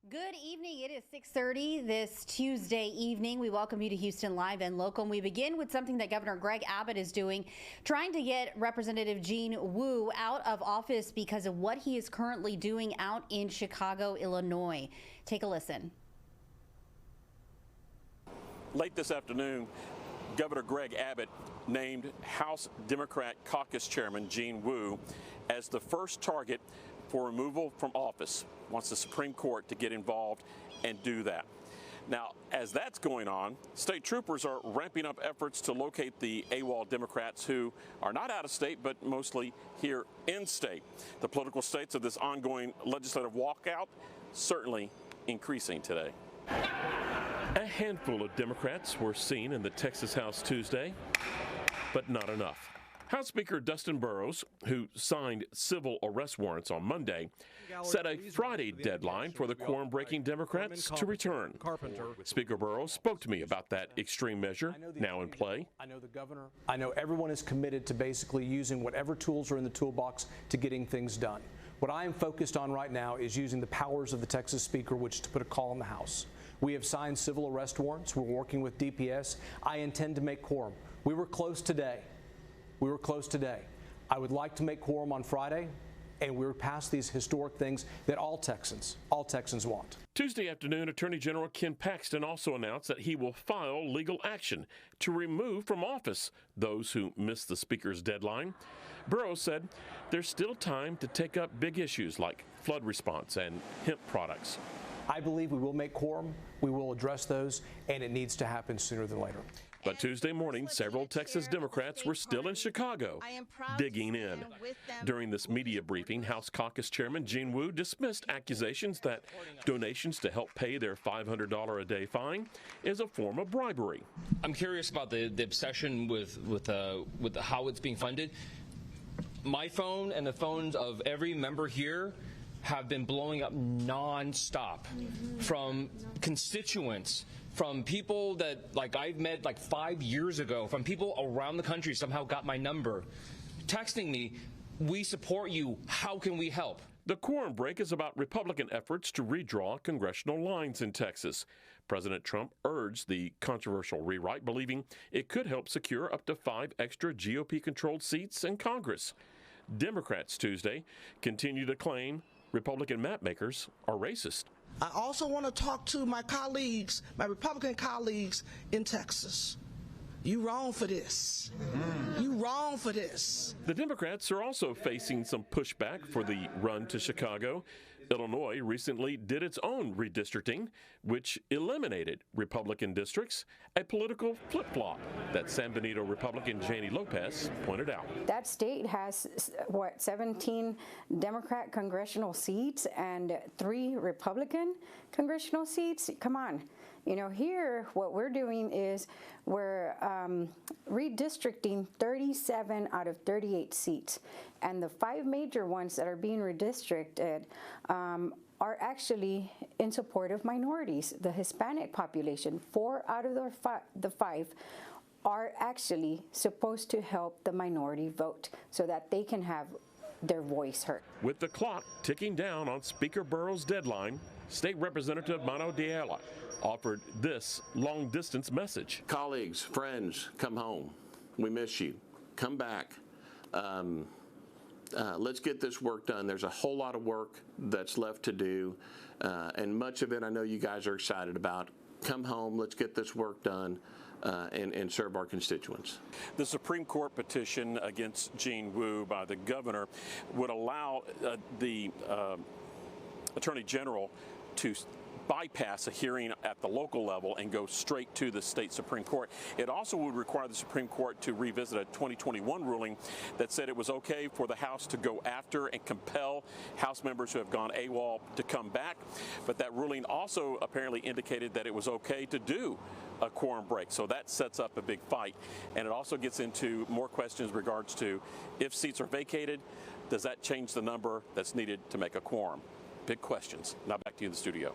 Good evening. It is 6:30 this Tuesday evening. We welcome you to Houston Live and Local. And we begin with something that Governor Greg Abbott is doing, trying to get Representative Gene Wu out of office because of what he is currently doing out in Chicago, Illinois. Take a listen. Late this afternoon, Governor Greg Abbott named House Democrat Caucus Chairman Gene Wu as the first target for removal from office. Wants the Supreme Court to get involved and do that. Now, as that's going on, state troopers are ramping up efforts to locate the AWOL Democrats who are not out of state, but mostly here in state. The political stakes of this ongoing legislative walkout certainly increasing today. A handful of Democrats were seen in the Texas House Tuesday, but not enough. House Speaker Dustin Burrows, who signed civil arrest warrants on Monday, set a Friday deadline for the quorum-breaking Democrats to return. Speaker Burrows spoke to me about that extreme measure now in play. I know the governor. I know everyone is committed to basically using whatever tools are in the toolbox to getting things done. What I am focused on right now is using the powers of the Texas Speaker, which is to put a call in the House. We have signed civil arrest warrants. We're working with DPS. I intend to make quorum. We were close today. I would like to make quorum on Friday, and we're past these historic things that all Texans want. Tuesday afternoon, Attorney General Ken Paxton also announced that he will file legal action to remove from office those who missed the Speaker's deadline. Burrows said there's still time to take up big issues like flood response and hemp products. I believe we will make quorum, we will address those, and it needs to happen sooner than later. But Tuesday morning, several Texas Democrats were still in Chicago, digging in. During this media briefing, House Caucus Chairman Gene Wu dismissed accusations that donations to help pay their $500 a day fine is a form of bribery. I'm curious about the obsession with how it's being funded. My phone and the phones of every member here have been blowing up nonstop from constituents, from people that I've met 5 years ago, from people around the country somehow got my number, texting me, "We support you, how can we help?" The quorum break is about Republican efforts to redraw congressional lines in Texas. President Trump urged the controversial rewrite, believing it could help secure up to 5 extra GOP-controlled seats in Congress. Democrats Tuesday continue to claim Republican mapmakers are racist. I also want to talk to my colleagues, my Republican colleagues in Texas. You wrong for this. You wrong for this. The Democrats are also facing some pushback for the run to Chicago. Illinois recently did its own redistricting, which eliminated Republican districts, a political flip-flop that San Benito Republican Janie Lopez pointed out. That state has, 17 Democrat congressional seats and 3 Republican congressional seats? Come on. You know, here what we're doing is we're redistricting 37 out of 38 seats. And the 5 major ones that are being redistricted are actually in support of minorities. The Hispanic population, 4 out of the 5 are actually supposed to help the minority vote so that they can have their voice heard. With the clock ticking down on Speaker Burrows' deadline, State Representative Mano Diala offered this long-distance message. Colleagues, friends, come home. We miss you. Come back. Let's get this work done. There's a whole lot of work that's left to do, and much of it I know you guys are excited about. Come home. Let's get this work done and serve our constituents. The Supreme Court petition against Gene Wu by the governor would allow the Attorney General to bypass a hearing at the local level and go straight to the state Supreme Court. It also would require the Supreme Court to revisit a 2021 ruling that said it was okay for the House to go after and compel House members who have gone AWOL to come back. But that ruling also apparently indicated that it was okay to do a quorum break. So that sets up a big fight. And it also gets into more questions in regards to if seats are vacated, does that change the number that's needed to make a quorum? Big questions. Now back to you in the studio.